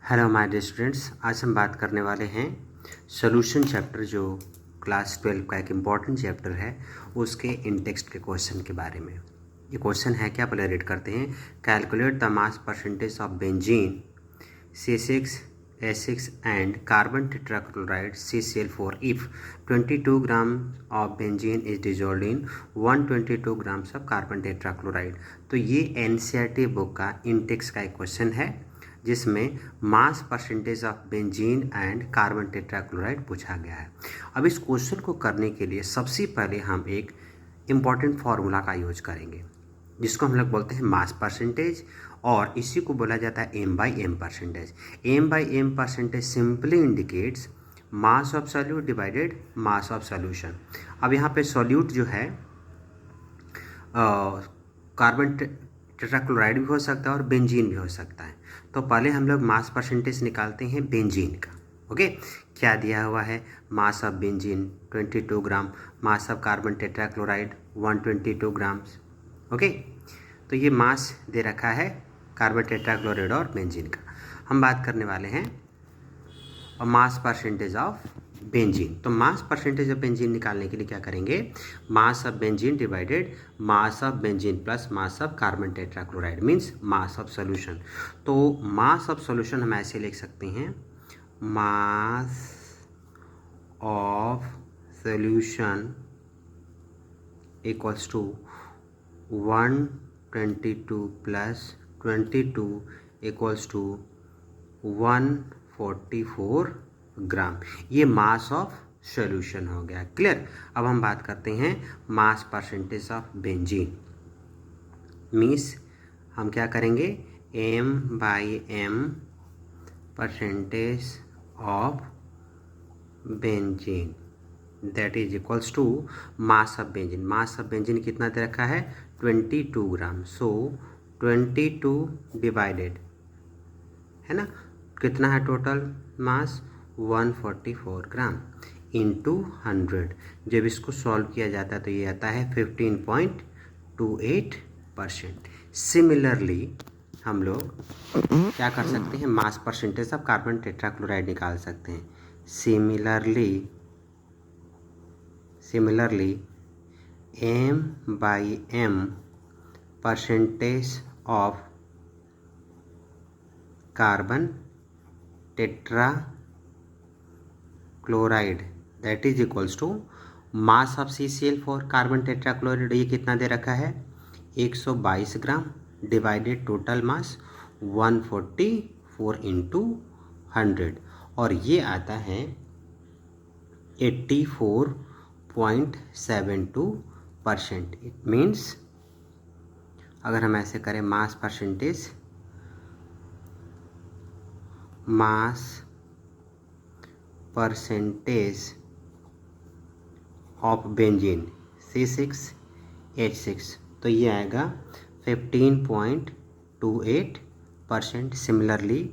Hello my dear students, आज हम बात करने वाले हैं सॉल्यूशन चैप्टर जो क्लास 12 का एक इम्पॉर्टेंट चैप्टर है उसके इन टेक्स्ट के क्वेश्चन के बारे में। ये क्वेश्चन है क्या, पहले रीड करते हैं। Calculate the mass percentage of benzene C6H6 and carbon tetrachloride CCl4 if 22 gram of benzene is dissolve in 122 grams of carbon tetrachloride. तो ये NCERT बुक का इन टेक्स्ट का एक क्वेश्चन है जिसमें मास percentage of benzene and carbon tetrachloride पूछा गया है। अब इस क्वेश्चन को करने के लिए सबसे पहले हम एक इम्पॉर्टेंट फार्मूला का यूज करेंगे जिसको हम लोग बोलते हैं मास परसेंटेज, और इसी को बोला जाता है m/m percentage. m/m percentage simply indicates mass of solute divided mass of solution. अब यहाँ पे सॉल्यूट जो है कार्बन टेट्राक्लोराइड भी हो सकता है और बेंजीन भी हो सकता है। तो पहले हम लोग मास परसेंटेज निकालते हैं बेंजीन का। ओके, क्या दिया हुआ है? मास of benzene 22 gram, mass of carbon tetrachloride 122 grams. Okay, तो ये मास दे रखा है कार्बन टेट्राक्लोराइड और बेंजीन का। हम बात करने वाले हैं और मास परसेंटेज ऑफ बेंजीन। तो मास परसेंटेज ऑफ बेंजीन निकालने के लिए क्या करेंगे? Mass of benzene divided mass of benzene plus mass of carbon tetrachloride means mass of solution. तो मास ऑफ सॉल्यूशन हम ऐसे लिख सकते हैं, mass of solution equals to 122 plus 22 equals to 144 gram. ये मास ऑफ सॉल्यूशन हो गया। Clear? अब हम बात करते हैं mass percentage of benzene. Means हम क्या करेंगे? m/m percentage of benzene that is equals to mass of benzene. Mass of benzene कितना दे रखा है? 22 ग्राम। सो 22 डिवाइडेड है ना, कितना है टोटल मास? 144 gram into 100। जब इसको सॉल्व किया जाता है तो ये आता है 15.28%। सिमिलरली हम लोग क्या कर सकते हैं? Mass percentage of carbon tetrachloride निकाल सकते हैं। Similarly m/m percentage of carbon tetrachloride that is equals to mass of CCl4 carbon tetrachloride. ये कितना दे रखा है? 122 gram divided total mass 144 into 100, और ये आता है 84.72%। इट मीन्स अगर हम ऐसे करें मास परसेंटेज ऑफ बेंजीन C6H6 तो ये आएगा 15.28%। Similarly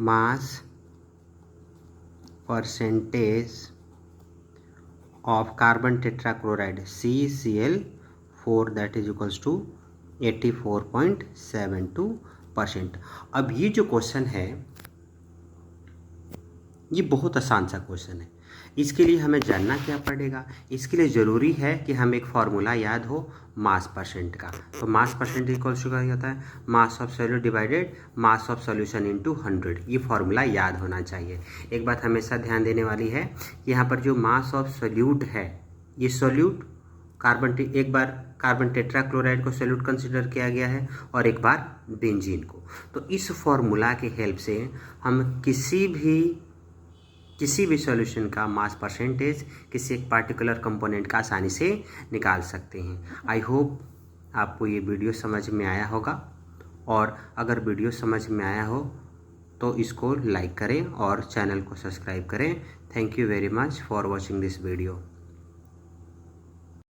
mass percentage of carbon tetrachloride CCl4 that is equals to 84.72%। अब ये जो क्वेश्चन है ये बहुत आसान सा क्वेश्चन है। इसके लिए हमें जानना क्या पड़ेगा? इसके लिए ज़रूरी है कि हमें एक फार्मूला याद हो मास परसेंट का। तो मास परसेंट इक्वल्स टू क्या होता है? Mass of solute divided mass of solution into 100। ये फार्मूला याद होना चाहिए। एक बात हमेशा ध्यान देने वाली है कि यहाँ पर जो मास ऑफ सॉल्यूट है, ये सॉल्यूट एक बार कार्बन टेट्राक्लोराइड को सॉल्यूट कंसिडर किया गया है और एक बार बेंजीन को। तो इस फार्मूला के हेल्प से हम किसी भी सॉल्यूशन का मास परसेंटेज किसी एक पार्टिकुलर कंपोनेंट का आसानी से निकाल सकते हैं। आई होप आपको ये वीडियो समझ में आया होगा, और अगर वीडियो समझ में आया हो तो इसको लाइक करें और चैनल को सब्सक्राइब करें। Thank you very much for watching this video.